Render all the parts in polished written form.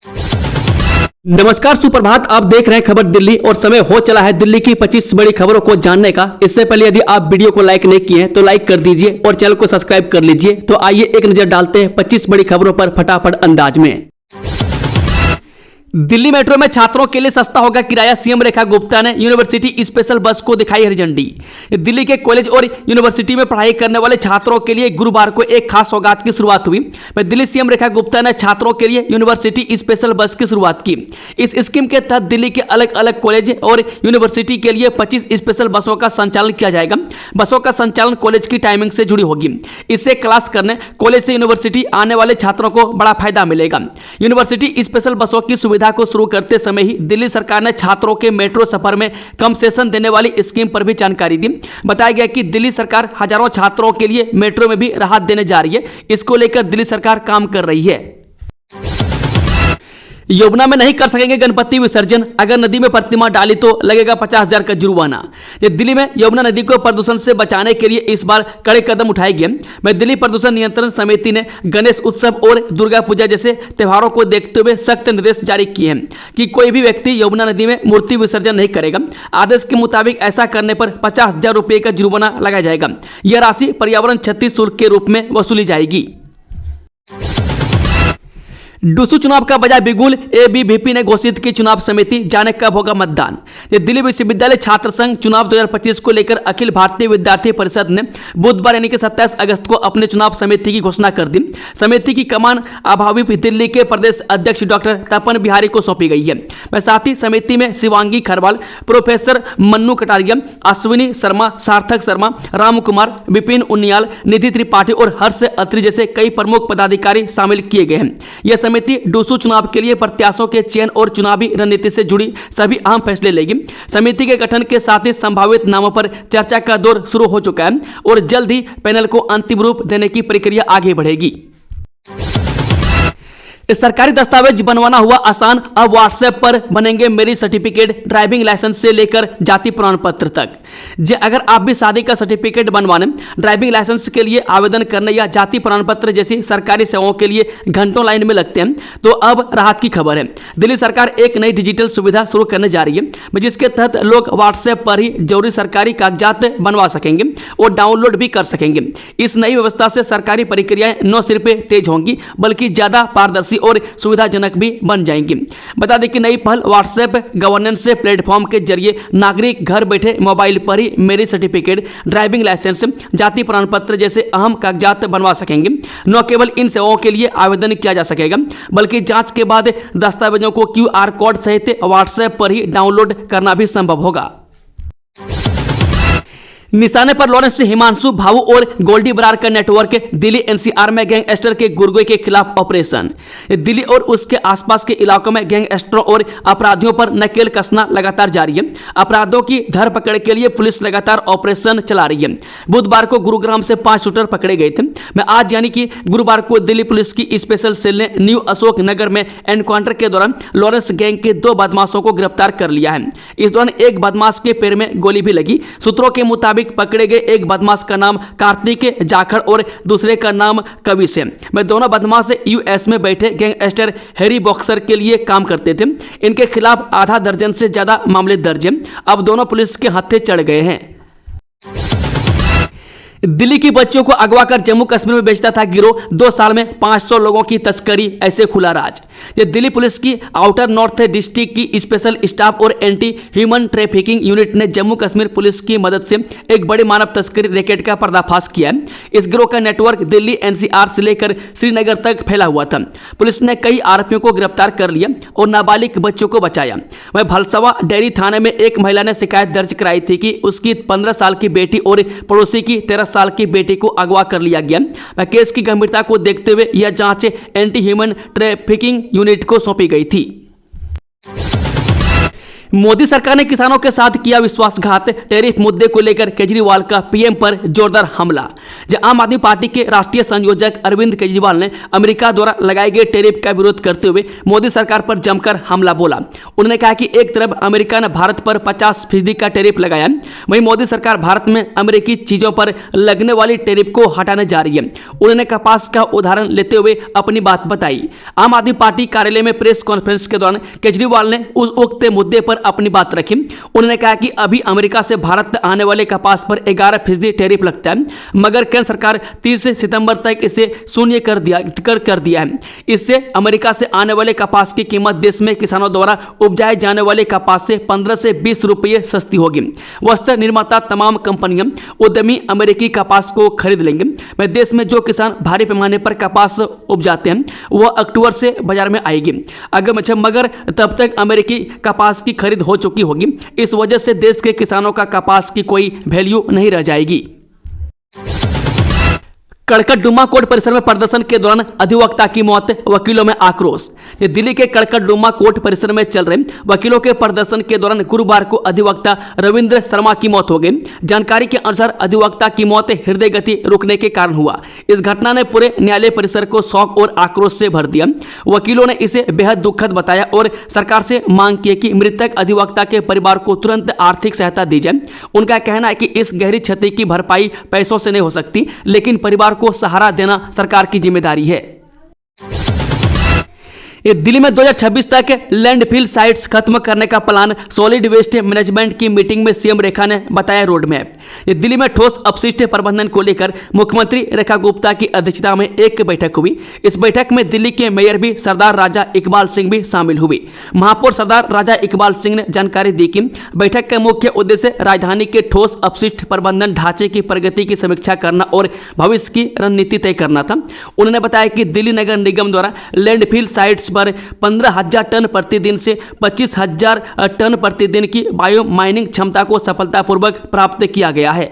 नमस्कार, सुप्रभात। आप देख रहे हैं खबर दिल्ली और समय हो चला है दिल्ली की 25 बड़ी खबरों को जानने का। इससे पहले यदि आप वीडियो को लाइक नहीं किए हैं तो लाइक कर दीजिए और चैनल को सब्सक्राइब कर लीजिए। तो आइए एक नजर डालते हैं 25 बड़ी खबरों पर फटाफट अंदाज में। दिल्ली मेट्रो में छात्रों के लिए सस्ता होगा किराया, सीएम रेखा गुप्ता ने यूनिवर्सिटी स्पेशल बस को दिखाई हरी झंडी। दिल्ली के कॉलेज और यूनिवर्सिटी में पढ़ाई करने वाले छात्रों के लिए गुरुवार को एक खास सौगात की शुरुआत हुई। दिल्ली सीएम रेखा गुप्ता ने छात्रों के लिए यूनिवर्सिटी स्पेशल बस की शुरुआत की। इस स्कीम के तहत दिल्ली के अलग अलग कॉलेज और यूनिवर्सिटी के लिए 25 स्पेशल बसों का संचालन किया जाएगा। बसों का संचालन कॉलेज की टाइमिंग से जुड़ी होगी। इससे क्लास करने कॉलेज से यूनिवर्सिटी आने वाले छात्रों को बड़ा फायदा मिलेगा। यूनिवर्सिटी स्पेशल बसों की सुविधा को शुरू करते समय ही दिल्ली सरकार ने छात्रों के मेट्रो सफर में कंसेशन देने वाली स्कीम पर भी जानकारी दी। बताया गया कि दिल्ली सरकार हजारों छात्रों के लिए मेट्रो में भी राहत देने जा रही है। इसको लेकर दिल्ली सरकार काम कर रही है। यमुना में नहीं कर सकेंगे गणपति विसर्जन, अगर नदी में प्रतिमा डाली तो लगेगा 50,000 का जुर्माना। दिल्ली में यमुना नदी को प्रदूषण से बचाने के लिए इस बार कड़े कदम उठाए गए। दिल्ली प्रदूषण नियंत्रण समिति ने गणेश उत्सव और दुर्गा पूजा जैसे त्योहारों को देखते हुए सख्त निर्देश जारी किए हैं कि कोई भी व्यक्ति यमुना नदी में मूर्ति विसर्जन नहीं करेगा। आदेश के मुताबिक ऐसा करने पर 50,000 रुपये का जुर्माना लगाया जाएगा। यह राशि पर्यावरण क्षति शुल्क के रूप में वसूली जाएगी। डूसू चुनाव का बजा बिगुल, एबीवीपी ने घोषित की चुनाव समिति, जाने कब होगा मतदान। दिल्ली विश्वविद्यालय छात्र संघ चुनाव 2025 को लेकर अखिल भारतीय विद्यार्थी परिषद ने बुधवार यानी कि 27 अगस्त को अपने चुनाव समिति की घोषणा कर दी। समिति की कमान अभावी दिल्ली के प्रदेश अध्यक्ष डॉक्टर तपन बिहारी को सौंपी गई है। साथ ही समिति में शिवांगी खरवाल, प्रोफेसर मन्नू कटारिया, अश्विनी शर्मा, सार्थक शर्मा, राम कुमार, विपिन उनियाल, निधि त्रिपाठी और हर्ष अत्री जैसे कई प्रमुख पदाधिकारी शामिल किए गए हैं। यह समिति डूसू चुनाव के लिए प्रत्याशियों के चयन और चुनावी रणनीति से जुड़ी सभी अहम फैसले लेगी। समिति के गठन के साथ ही संभावित नामों पर चर्चा का दौर शुरू हो चुका है और जल्द ही पैनल को अंतिम रूप देने की प्रक्रिया आगे बढ़ेगी। सरकारी दस्तावेज बनवाना हुआ आसान, अब व्हाट्सएप पर बनेंगे मेरिट सर्टिफिकेट, ड्राइविंग लाइसेंस से लेकर जाति प्रमाण पत्र तक। अगर आप भी शादी का सर्टिफिकेट बनवाने, ड्राइविंग लाइसेंस के लिए आवेदन करने या जाति प्रमाण पत्र जैसी सरकारी सेवाओं के लिए घंटों लाइन में लगते हैं, तो अब राहत की खबर है। दिल्ली सरकार एक नई डिजिटल सुविधा शुरू करने जा रही है, जिसके तहत लोग व्हाट्सएप पर ही जरूरी सरकारी कागजात बनवा सकेंगे और डाउनलोड भी कर सकेंगे। इस नई व्यवस्था से सरकारी प्रक्रियाएं न सिर्फ तेज होंगी बल्कि ज्यादा पारदर्शी और सुविधाजनक भी बन जाएंगी। बता दें कि नई पहल व्हाट्सएप गवर्नेंस प्लेटफॉर्म के जरिए नागरिक घर बैठे मोबाइल पर ही मेरिट सर्टिफिकेट, ड्राइविंग लाइसेंस, जाति प्रमाण पत्र जैसे अहम कागजात बनवा सकेंगे। न केवल इन सेवाओं के लिए आवेदन किया जा सकेगा बल्कि जांच के बाद दस्तावेजों को QR कोड सहित व्हाट्सएप पर ही डाउनलोड करना भी संभव होगा। निशाने पर लॉरेंस हिमांशु भाऊ और गोल्डी बरार का नेटवर्क, दिल्ली NCR में गैंगस्टर के गुर्गे के खिलाफ ऑपरेशन। दिल्ली और उसके आसपास के इलाकों में गैंगस्टरों और अपराधियों पर नकेल कसना लगातार जारी है। अपराधियों की धरपकड़ के लिए पुलिस लगातार ऑपरेशन चला रही है। बुधवार को गुरुग्राम से 5 शूटर पकड़े गए थे। आज यानी कि गुरुवार को दिल्ली पुलिस की स्पेशल सेल ने न्यू अशोक नगर में एनकाउंटर के दौरान लॉरेंस गैंग के 2 बदमाशों को गिरफ्तार कर लिया है। इस दौरान एक बदमाश के पैर में गोली भी लगी। सूत्रों के मुताबिक पकड़े गए एक बदमाश का नाम कार्तिक जाखड़ और दूसरे का नाम कविश है। दोनों बदमाश US में बैठे गैंगस्टर हैरी बॉक्सर के लिए काम करते थे। इनके खिलाफ आधा दर्जन से ज्यादा मामले दर्ज हैं। अब दोनों पुलिस के हत्थे चढ़ गए हैं। दिल्ली की बच्चियों को अगवा कर जम्मू कश्मीर में बेचता था गिरोह, 2 साल में 500 लोगों की तस्करी, ऐसे खुला राज। दिल्ली पुलिस की आउटर नॉर्थ डिस्ट्रिक्ट की स्पेशल स्टाफ और एंटी ह्यूमन ट्रैफिकिंग यूनिट ने जम्मू कश्मीर पुलिस की मदद से एक बड़े मानव तस्करी रैकेट का पर्दाफाश किया है। इस गिरोह का नेटवर्क दिल्ली NCR से लेकर श्रीनगर तक फैला हुआ था। पुलिस ने कई आरोपियों को गिरफ्तार कर लिया और नाबालिग बच्चों को बचाया। वह भलसवा डेयरी थाने में एक महिला ने शिकायत दर्ज कराई थी कि उसकी 15 साल की बेटी और पड़ोसी की 13 साल की बेटी को अगवा कर लिया गया। केस की गंभीरता को देखते हुए यह जांच एंटी ह्यूमन ट्रैफिकिंग यूनिट को सौंपी गई थी। मोदी सरकार ने किसानों के साथ किया विश्वासघात, टैरिफ मुद्दे को लेकर केजरीवाल का पीएम पर जोरदार हमला। जहां आम आदमी पार्टी के राष्ट्रीय संयोजक अरविंद केजरीवाल ने अमेरिका द्वारा लगाए गए टैरिफ का विरोध करते हुए मोदी सरकार पर जमकर हमला बोला। उन्होंने कहा कि एक तरफ अमेरिका ने भारत पर 50% का टैरिफ लगाया, वहीं मोदी सरकार भारत में अमेरिकी चीजों पर लगने वाली टैरिफ को हटाने जा रही है। उन्होंने कपास का उदाहरण लेते हुए अपनी बात बताई। आम आदमी पार्टी कार्यालय में प्रेस कॉन्फ्रेंस के दौरान केजरीवाल ने उस उक्त मुद्दे पर अपनी बात रखी। उन्होंने कहा कि अभी अमेरिका से भारत आने वाले कपास पर 11% टैरिफ लगता है, मगर केंद्र सरकार 30 सितंबर तक इसे शून्य कर दिया है। इससे अमेरिका से आने वाले कपास की कीमत देश में किसानों द्वारा उपजाए जाने वाले कपास से 15 से 20 रुपये सस्ती होगी। वस्त्र निर्माता तमाम कंपनियां उद्यमी अमेरिकी कपास को खरीद लेंगे। मैं देश में जो किसान भारी पैमाने पर कपास उपजाते हैं वह अक्टूबर से बाजार में आएगी, मगर तब तक अमेरिकी कपास की खरीद हो चुकी होगी। इस वजह से देश के किसानों का कपास की कोई वैल्यू नहीं रह जाएगी। कड़कड़डुमा कोर्ट परिसर में प्रदर्शन के दौरान अधिवक्ता की मौत, वकीलों में आक्रोश। दिल्ली के कड़कड़डुमा कोर्ट परिसर में चल रहे वकीलों के प्रदर्शन के दौरान गुरुवार को अधिवक्ता रविंद्र शर्मा की मौत हो गई। जानकारी के अनुसार अधिवक्ता की मौत हृदय गति रुकने के कारण हुआ। इस घटना ने पूरे न्यायालय परिसर को शौक और आक्रोश से भर दिया। वकीलों ने इसे बेहद दुखद बताया और सरकार से मांग की कि मृतक अधिवक्ता के परिवार को तुरंत आर्थिक सहायता दी जाए। उनका कहना है कि इस गहरी क्षति की भरपाई पैसों से नहीं हो सकती, लेकिन परिवार को सहारा देना सरकार की जिम्मेदारी है। दिल्ली में 2026 तक लैंडफिल साइट्स खत्म करने का प्लान, सॉलिड वेस्ट मैनेजमेंट की मीटिंग में सीएम रेखा ने बताया रोड मैप। दिल्ली में ठोस अपशिष्ट प्रबंधन को लेकर मुख्यमंत्री रेखा गुप्ता की अध्यक्षता में एक बैठक हुई। इस बैठक में दिल्ली के मेयर भी सरदार राजा इकबाल सिंह भी शामिल हुए। महापौर सरदार राजा इकबाल सिंह ने जानकारी दी कि बैठक का मुख्य उद्देश्य राजधानी के ठोस अपशिष्ट प्रबंधन ढांचे की प्रगति की समीक्षा करना और भविष्य की रणनीति तय करना था। उन्होंने बताया कि दिल्ली नगर निगम द्वारा लैंडफिल साइट्स पर 15,000 टन प्रतिदिन से 25,000 टन प्रतिदिन की बायो माइनिंग क्षमता को सफलतापूर्वक प्राप्त किया गया है।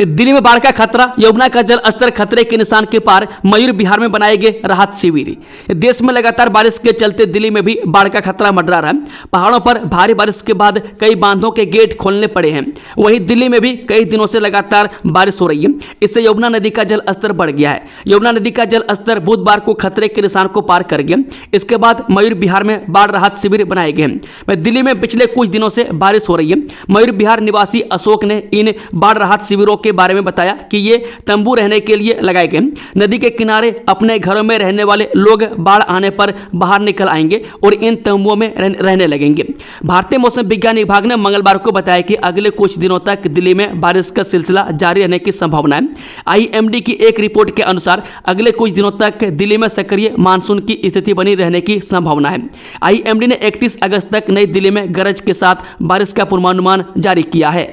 दिल्ली में बाढ़ का खतरा, यमुना का जल स्तर खतरे के निशान के पार, मयूर विहार में बनाए गए राहत शिविर। देश में लगातार बारिश के चलते दिल्ली में भी बाढ़ का खतरा मंडरा रहा है। पहाड़ों पर भारी बारिश के बाद कई बांधों के गेट खोलने पड़े हैं। वहीं दिल्ली में भी कई दिनों से लगातार बारिश हो रही है। इससे यमुना नदी का जल स्तर बढ़ गया है। यमुना नदी का जल स्तर बुधवार को खतरे के निशान को पार कर गया। इसके बाद मयूर विहार में बाढ़ राहत शिविर बनाए गए हैं। दिल्ली में पिछले कुछ दिनों से बारिश हो रही है। मयूर विहार निवासी अशोक ने इन बाढ़ राहत शिविरों के बारे में बताया कि ये तंबू रहने के लिए लगाए गए। नदी के किनारे अपने घरों में रहने वाले लोग बाढ़ आने पर बाहर निकल आएंगे और इन तंबुओं में रहने लगेंगे। भारतीय मौसम विज्ञान विभाग ने मंगलवार को बताया कि अगले कुछ दिनों तक दिल्ली में बारिश का सिलसिला जारी रहने की संभावना है। आईएमडी की एक रिपोर्ट के अनुसार अगले कुछ दिनों तक दिल्ली में सक्रिय मानसून की स्थिति बनी रहने की संभावना है। आईएमडी ने 31 अगस्त तक नई दिल्ली में गरज के साथ बारिश का पूर्वानुमान जारी किया है।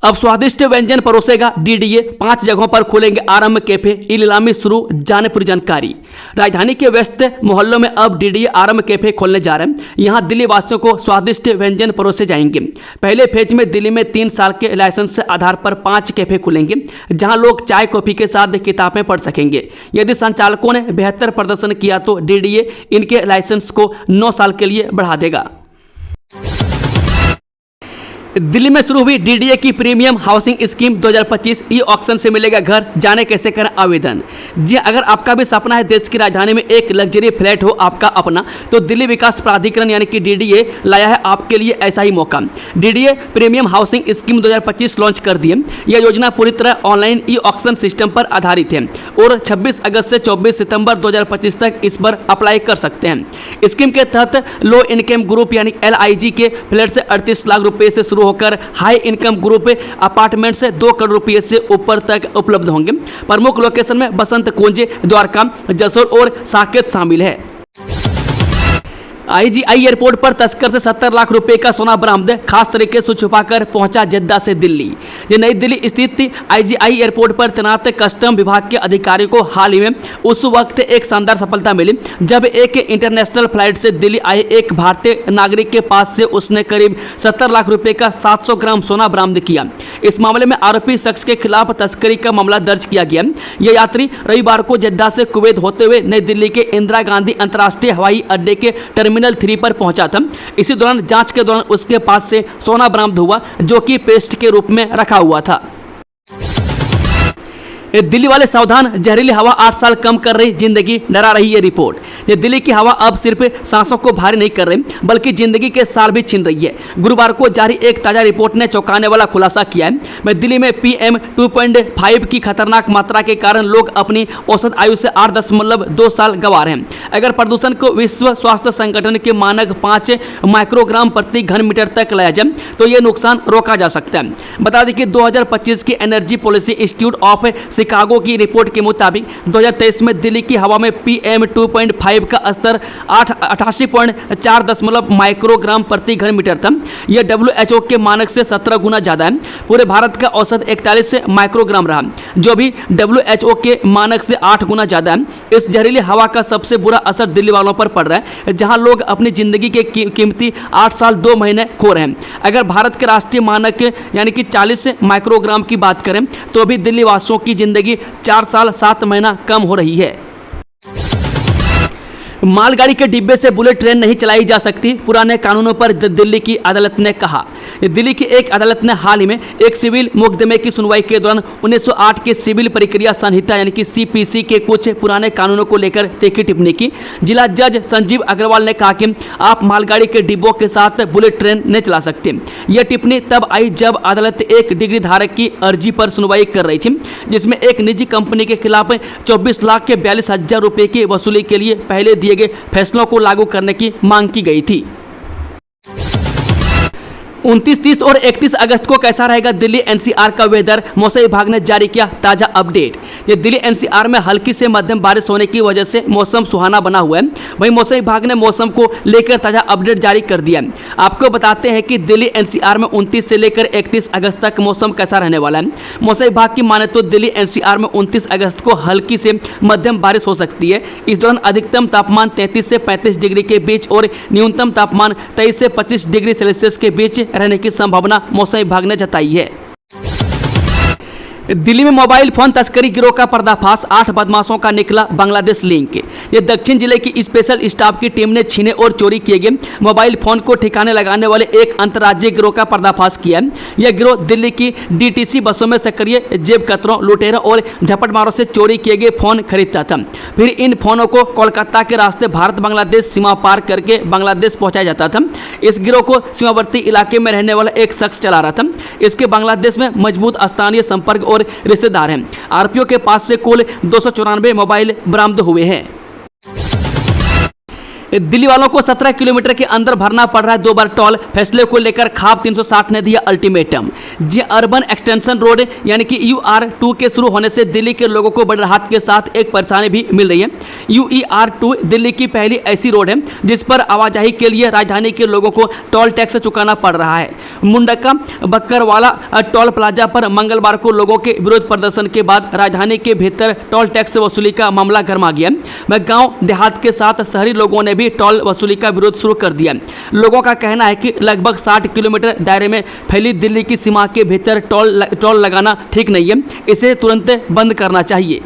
अब स्वादिष्ट व्यंजन परोसेगा डीडीए, 5 जगहों पर खुलेंगे आरंभ कैफे, ई नीलामी शुरू, जाने पूरी जानकारी। राजधानी के व्यस्त मोहल्लों में अब डीडीए आरंभ कैफे खोलने जा रहे हैं। यहां दिल्ली वासियों को स्वादिष्ट व्यंजन परोसे जाएंगे। पहले फेज में दिल्ली में 3 साल के लाइसेंस आधार पर 5 कैफे खुलेंगे, जहां लोग चाय कॉफी के साथ किताबें पढ़ सकेंगे। यदि संचालकों ने बेहतर प्रदर्शन किया तो डीडीए इनके लाइसेंस को 9 साल के लिए बढ़ा देगा। दिल्ली में शुरू हुई डीडीए की premium housing scheme 2025, e auction से मिलेगा घर, जाने कैसे करें आवेदन। जी, अगर आपका भी सपना है देश की राजधानी में एक लग्जरी फ्लैट हो आपका अपना, तो दिल्ली विकास प्राधिकरण यानी कि डीडीए लाया है आपके लिए ऐसा ही मौका। DDA premium housing scheme 2025 launch कर दी है। यह योजना पूरी तरह ऑनलाइन ई ऑक्शन सिस्टम पर आधारित है और 26 अगस्त से 24 सितंबर 2025 तक इस पर अप्लाई कर सकते हैं। स्कीम के तहत लो इनकम ग्रुप यानी LIG के फ्लैट से 38 लाख रुपए से शुरू होकर हाई इनकम ग्रुप अपार्टमेंट से 2 करोड़ रुपए से ऊपर तक उपलब्ध होंगे। प्रमुख लोकेशन में बसंत कुंज, द्वारका, जसोर और साकेत शामिल है। IGI एयरपोर्ट पर तस्कर से 70 लाख रुपए का सोना बरामद, खास तरीके से छुपाकर पहुंचा जद्दा से दिल्ली। ये नई दिल्ली स्थित IGI एयरपोर्ट पर तैनात कस्टम विभाग के अधिकारियों को हाल ही में उस वक्त एक शानदार सफलता मिली जब एक इंटरनेशनल फ्लाइट से दिल्ली आए एक भारतीय नागरिक के पास से उसने करीब 70 लाख रुपए का 700 ग्राम सोना बरामद किया। इस मामले में आरोपी शख्स के खिलाफ तस्करी का मामला दर्ज किया गया। यह यात्री रविवार को जेद्दा से कुवैत होते हुए नई दिल्ली के इंदिरा गांधी अंतर्राष्ट्रीय हवाई अड्डे के टर्मिनल 3 पर पहुंचा था। इसी दौरान जांच के दौरान उसके पास से सोना बरामद हुआ, जो कि पेस्ट के रूप में रखा हुआ था। दिल्ली वाले सावधान, जहरीली हवा 8 साल कम कर रही जिंदगी, डरा रही है रिपोर्ट। ये दिल्ली की हवा अब सिर्फ सांसों को भारी नहीं कर रही, बल्कि जिंदगी के साल भी छीन रही है। गुरुवार को जारी एक ताजा रिपोर्ट ने चौंकाने वाला खुलासा किया है। मैं दिल्ली में PM 2.5 की खतरनाक मात्रा के कारण लोग अपनी औसत आयु से 8.2 साल गंवा रहे हैं। अगर प्रदूषण को विश्व स्वास्थ्य संगठन के मानक 5 माइक्रोग्राम प्रति घन मीटर तक लाया जाए तो ये नुकसान रोका जा सकता है। बता दें कि 2025 की energy policy institute of Chicago की रिपोर्ट के मुताबिक 2023 में दिल्ली की हवा में PM 2.5 का स्तर 88.4 माइक्रोग्राम प्रति घन मीटर था। यह WHO के मानक से 17 गुना ज्यादा है। पूरे भारत का औसत 41 माइक्रोग्राम रहा, जो भी WHO के मानक से 8 गुना ज्यादा है। इस जहरीली हवा का सबसे बुरा असर दिल्ली वालों पर पड़ रहा है, जहां लोग अपनी जिंदगी के कीमती 8 साल 2 महीने खो रहे हैं। अगर भारत के राष्ट्रीय मानक यानी कि 40 माइक्रोग्राम की बात करें तो भी दिल्ली वासियों की जिंदगी 4 साल 7 महीना कम हो रही है। मालगाड़ी के डिब्बे से बुलेट ट्रेन नहीं चलाई जा सकती, पुराने कानूनों पर दिल्ली की अदालत ने कहा। दिल्ली की एक अदालत ने हाल ही में एक सिविल मुकदमे की सुनवाई के दौरान 1908 के सिविल प्रक्रिया संहिता यानी कि CPC के कुछ पुराने कानूनों को लेकर तीखी टिप्पणी की। जिला जज संजीव अग्रवाल ने कहा कि आप मालगाड़ी के डिब्बों के साथ बुलेट ट्रेन नहीं चला सकते। यह टिप्पणी तब आई जब अदालत एक डिग्री धारक की अर्जी पर सुनवाई कर रही थी, जिसमें एक निजी कंपनी के खिलाफ 24 लाख के 42,000 रुपये की वसूली के लिए पहले दिए गए फैसलों को लागू करने की मांग की गई थी। 29, 30 और 31 अगस्त को कैसा रहेगा दिल्ली NCR का वेदर, मौसम विभाग ने जारी किया ताजा अपडेट। ये दिल्ली NCR में हल्की से मध्यम बारिश होने की वजह से मौसम सुहाना बना हुआ है। वहीं मौसम विभाग ने मौसम को लेकर ताजा अपडेट जारी कर दिया। आपको बताते हैं कि दिल्ली NCR में 29 से लेकर 31 अगस्त तक मौसम कैसा रहने वाला है। मौसम विभाग की माने तो दिल्ली NCR में 29 अगस्त को हल्की से मध्यम बारिश हो सकती है। इस दौरान अधिकतम तापमान 33 से 35 डिग्री के बीच और न्यूनतम तापमान 23 से 25 डिग्री सेल्सियस के बीच रहने की संभावना मौसम विभाग ने जताई है। दिल्ली में मोबाइल फोन तस्करी गिरोह का पर्दाफाश, 8 बदमाशों का निकला बांग्लादेश लिंक। ये दक्षिण जिले की स्पेशल स्टाफ की टीम ने छीने और चोरी किए गए मोबाइल फोन को ठिकाने लगाने वाले एक अंतर्राज्यीय गिरोह का पर्दाफाश किया है। यह गिरोह दिल्ली की DTC बसों में सक्रिय जेब कतरों, लुटेरों और झपटमारों से चोरी किए गए फोन खरीदता था। फिर इन फोनों को कोलकाता के रास्ते भारत बांग्लादेश सीमा पार करके बांग्लादेश पहुंचाया जाता था। इस गिरोह को सीमावर्ती इलाके में रहने वाला एक शख्स चला रहा था। इसके बांग्लादेश में मजबूत स्थानीय संपर्क और रिश्तेदार हैं। आरोपियों के पास से कुल 294 मोबाइल बरामद हुए हैं। दिल्ली वालों को 17 किलोमीटर के अंदर भरना पड़ रहा है 2 बार टोल, फैसले को लेकर खाप 360 ने दिया अल्टीमेटम। जी अर्बन एक्सटेंशन रोड यानी कि UR2 के शुरू होने से दिल्ली के लोगों को बड़ी राहत के साथ एक परेशानी भी मिल रही है। UER2 दिल्ली की पहली ऐसी रोड है जिस पर आवाजाही के लिए राजधानी के लोगों को टोल टैक्स चुकाना पड़ रहा है। मुंडका बक्करवाला टोल प्लाजा पर मंगलवार को लोगों के विरोध प्रदर्शन के बाद राजधानी के भीतर टोल टैक्स वसूली का मामला गर्मा गया। वह गाँव देहात के साथ शहरी लोगों ने टोल वसूली का विरोध शुरू कर दिया। लोगों का कहना है कि लगभग 60 किलोमीटर दायरे में फैली दिल्ली की सीमा के भीतर टोल लगाना ठीक नहीं है, इसे तुरंत बंद करना चाहिए।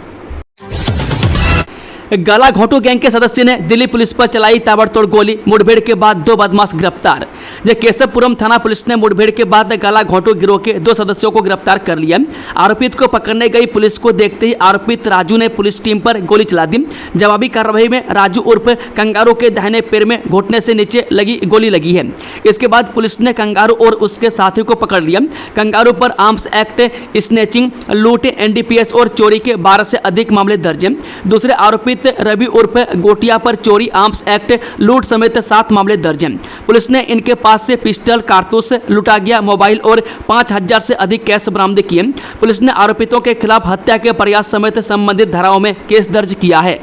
गला घोंटू गैंग के सदस्य ने दिल्ली पुलिस पर चलाई ताबड़तोड़ गोली, मुठभेड़ के बाद 2 बदमाश गिरफ्तार। केशवपुरम थाना पुलिस ने मुठभेड़ के बाद गला घोंटू गिरोह के 2 सदस्यों को गिरफ्तार कर लिया। आरोपित को पकड़ने गई पुलिस को देखते ही आरोपित राजू ने पुलिस टीम पर गोली चला दी। जवाबी कार्रवाई में राजू उर्फ कंगारू के दाहिने पैर में घुटने से नीचे गोली लगी है। इसके बाद पुलिस ने कंगारू और उसके साथी को पकड़ लिया। कंगारू पर आर्म्स एक्ट, स्नेचिंग, लूट, NDPS और चोरी के 12 से अधिक मामले दर्ज हैं। दूसरे आरोपित रवि उर्फ गोटिया पर चोरी, आर्म्स एक्ट, लूट समेत 7 मामले दर्ज हैं। पुलिस ने इनके पास से पिस्टल, कारतूस, लूटा गया मोबाइल और 5,000 से अधिक कैश बरामद किए। पुलिस ने आरोपितों के खिलाफ हत्या के प्रयास समेत संबंधित धाराओं में केस दर्ज किया है।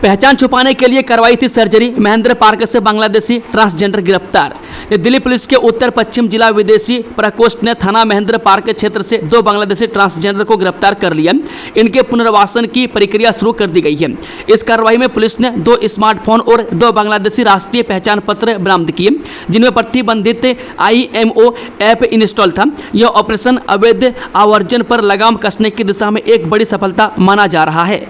पहचान छुपाने के लिए करवाई थी सर्जरी, महेंद्र पार्क से बांग्लादेशी ट्रांसजेंडर गिरफ्तार। दिल्ली पुलिस के उत्तर पश्चिम जिला विदेशी प्रकोष्ठ ने थाना महेंद्र पार्क क्षेत्र से 2 बांग्लादेशी ट्रांसजेंडर को गिरफ्तार कर लिया। इनके पुनर्वासन की प्रक्रिया शुरू कर दी गई है। इस कार्रवाई में पुलिस ने 2 स्मार्टफोन और 2 बांग्लादेशी राष्ट्रीय पहचान पत्र बरामद किए, जिनमें प्रतिबंधित IMO ऐप इंस्टॉल था। यह ऑपरेशन अवैध आवर्जन पर लगाम कसने की दिशा में एक बड़ी सफलता माना जा रहा है।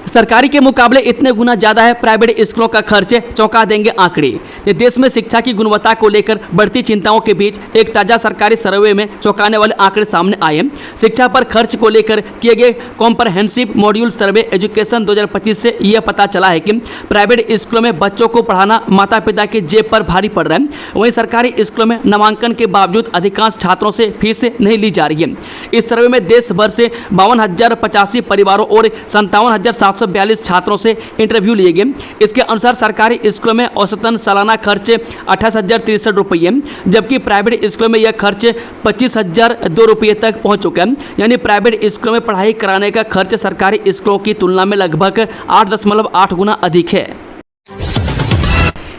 सरकारी के मुकाबले इतने गुना ज्यादा है प्राइवेट स्कूलों का खर्च, चौंका देंगे आंकड़े। ये देश में शिक्षा की गुणवत्ता को लेकर बढ़ती चिंताओं के बीच एक ताजा सरकारी सर्वे में चौंकाने वाले आंकड़े सामने आए हैं। शिक्षा पर खर्च को लेकर किए गए कॉम्प्रहेंसिव मॉड्यूल सर्वे एजुकेशन 2025 से यह पता चला है कि प्राइवेट स्कूलों में बच्चों को पढ़ाना माता पिता की जेब पर भारी पड़ रहा है। वहीं सरकारी स्कूलों में नामांकन के बावजूद अधिकांश छात्रों से फीस नहीं ली जा रही है। इस सर्वे में देश भर से 52,085 परिवारों और 57,742 छात्रों से इंटरव्यू लिए गए। इसके अनुसार सरकारी स्कूलों में औसतन सालाना खर्च 28,063 रुपये, जबकि प्राइवेट स्कूलों में यह खर्च 25,002 रुपये तक पहुंच चुका है। यानी प्राइवेट स्कूलों में पढ़ाई कराने का खर्च सरकारी स्कूलों की तुलना में लगभग 8.8 गुना अधिक है।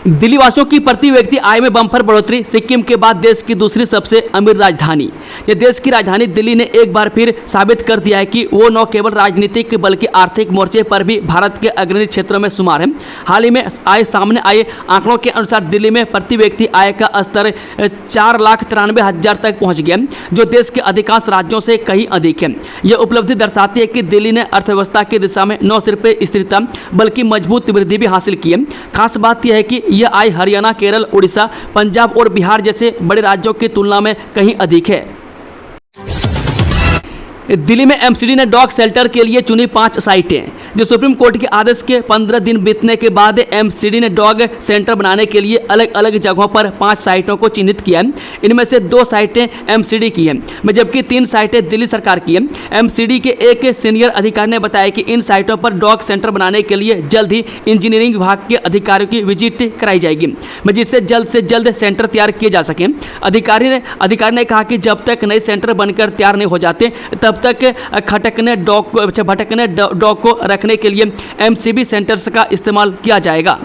दिल्ली वासियों की प्रति व्यक्ति आय में बम्पर बढ़ोतरी, सिक्किम के बाद देश की दूसरी सबसे अमीर राजधानी। ये देश की राजधानी दिल्ली ने एक बार फिर साबित कर दिया है कि वो न केवल राजनीतिक बल्कि आर्थिक मोर्चे पर भी भारत के अग्रणी क्षेत्रों में शुमार है। हाल ही में सामने आए आंकड़ों के अनुसार दिल्ली में प्रति व्यक्ति आय का स्तर 4,93,000 तक पहुँच गया, जो देश के अधिकांश राज्यों से कहीं अधिक है। यह उपलब्धि दर्शाती है कि दिल्ली ने अर्थव्यवस्था की दिशा में न सिर्फ स्थिरता बल्कि मजबूत वृद्धि भी हासिल की है। खास बात यह है कि यह आय हरियाणा, केरल, उड़ीसा, पंजाब और बिहार जैसे बड़े राज्यों की तुलना में कहीं अधिक है। दिल्ली में MCD ने डॉग शेल्टर के लिए चुनी 5 साइटें। जो सुप्रीम कोर्ट के आदेश के 15 दिन बीतने के बाद MCD ने डॉग सेंटर बनाने के लिए अलग अलग जगहों पर 5 साइटों को चिन्हित किया है। इनमें से 2 साइटें MCD की हैं, जबकि 3 साइटें दिल्ली सरकार की हैं। MCD के एक सीनियर अधिकारी ने बताया कि इन साइटों पर डॉग सेंटर बनाने के लिए जल्द ही इंजीनियरिंग विभाग के अधिकारियों की विजिट कराई जाएगी, जिससे जल्द से जल्द सेंटर तैयार किए जा सकें। अधिकारी ने कहा कि जब तक नए सेंटर बनकर तैयार नहीं हो जाते तब तक भटकने डॉग को रखने के लिए MCD सेंटर्स का इस्तेमाल किया जाएगा।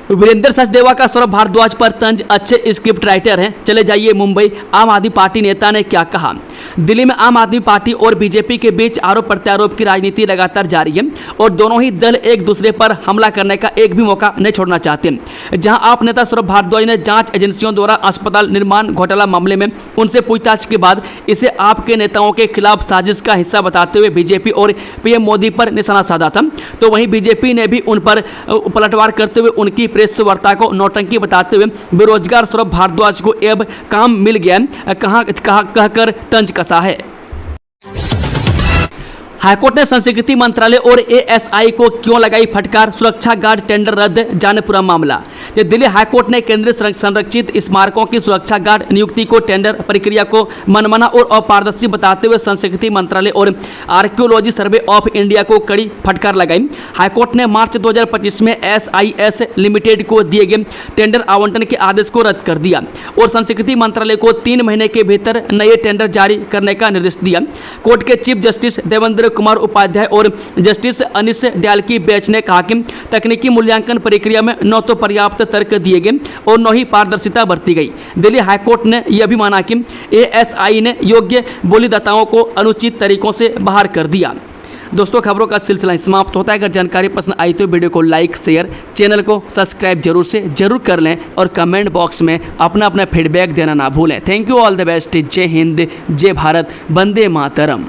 वीरेंद्र सचदेवा का सौरभ भारद्वाज पर तंज, अच्छे स्क्रिप्ट राइटर हैं, चले जाइए मुंबई। आम आदमी पार्टी नेता ने क्या कहा? दिल्ली में आम आदमी पार्टी और बीजेपी के बीच आरोप प्रत्यारोप की राजनीति लगातार जारी है और दोनों ही दल एक दूसरे पर हमला करने का एक भी मौका नहीं छोड़ना चाहते। जहां आप नेता सौरभ भारद्वाज ने जांच एजेंसियों द्वारा अस्पताल निर्माण घोटाला मामले में उनसे पूछताछ के बाद इसे आपके नेताओं के खिलाफ साजिश का हिस्सा बताते हुए बीजेपी और PM मोदी पर निशाना साधा था, तो वहीं बीजेपी ने भी उन पर पलटवार करते हुए उनकी प्रेस वार्ता को नौटंकी बताते हुए बेरोजगार सौरभ भारद्वाज को अब काम मिल गया कहकर तंज कसा है। हाईकोर्ट ने संस्कृति मंत्रालय और ASI को क्यों लगाई फटकार, सुरक्षा गार्ड टेंडर रद्द, जाने पूरा मामला। दिल्ली हाईकोर्ट ने केंद्रीय संरक्षित स्मारकों की सुरक्षा गार्ड नियुक्ति को टेंडर प्रक्रिया को मनमाना और अपारदर्शी बताते हुए संस्कृति मंत्रालय और आर्कियोलॉजी सर्वे ऑफ इंडिया को कड़ी फटकार लगाई। हाईकोर्ट ने मार्च 2025 में SIS लिमिटेड को दिए गए टेंडर आवंटन के आदेश को रद्द कर दिया और संस्कृति मंत्रालय को 3 महीने के भीतर नए टेंडर जारी करने का निर्देश दिया। कोर्ट के चीफ जस्टिस देवेंद्र कुमार उपाध्याय और जस्टिस अनिश दयाल की बेंच ने कहा कि तकनीकी मूल्यांकन प्रक्रिया में न तो पर्याप्त तर्क दिए गए और न ही पारदर्शिता बरती गई। दिल्ली हाईकोर्ट ने यह भी माना कि ASI ने योग्य बोलीदाताओं को अनुचित तरीकों से बाहर कर दिया। दोस्तों, खबरों का सिलसिला समाप्त होता है। अगर जानकारी पसंद आई तो वीडियो को लाइक, शेयर, चैनल को सब्सक्राइब जरूर कर लें और कमेंट बॉक्स में अपना फीडबैक देना ना भूलें। Thank you, all the best. जय हिंद, जय भारत, वंदे मातरम।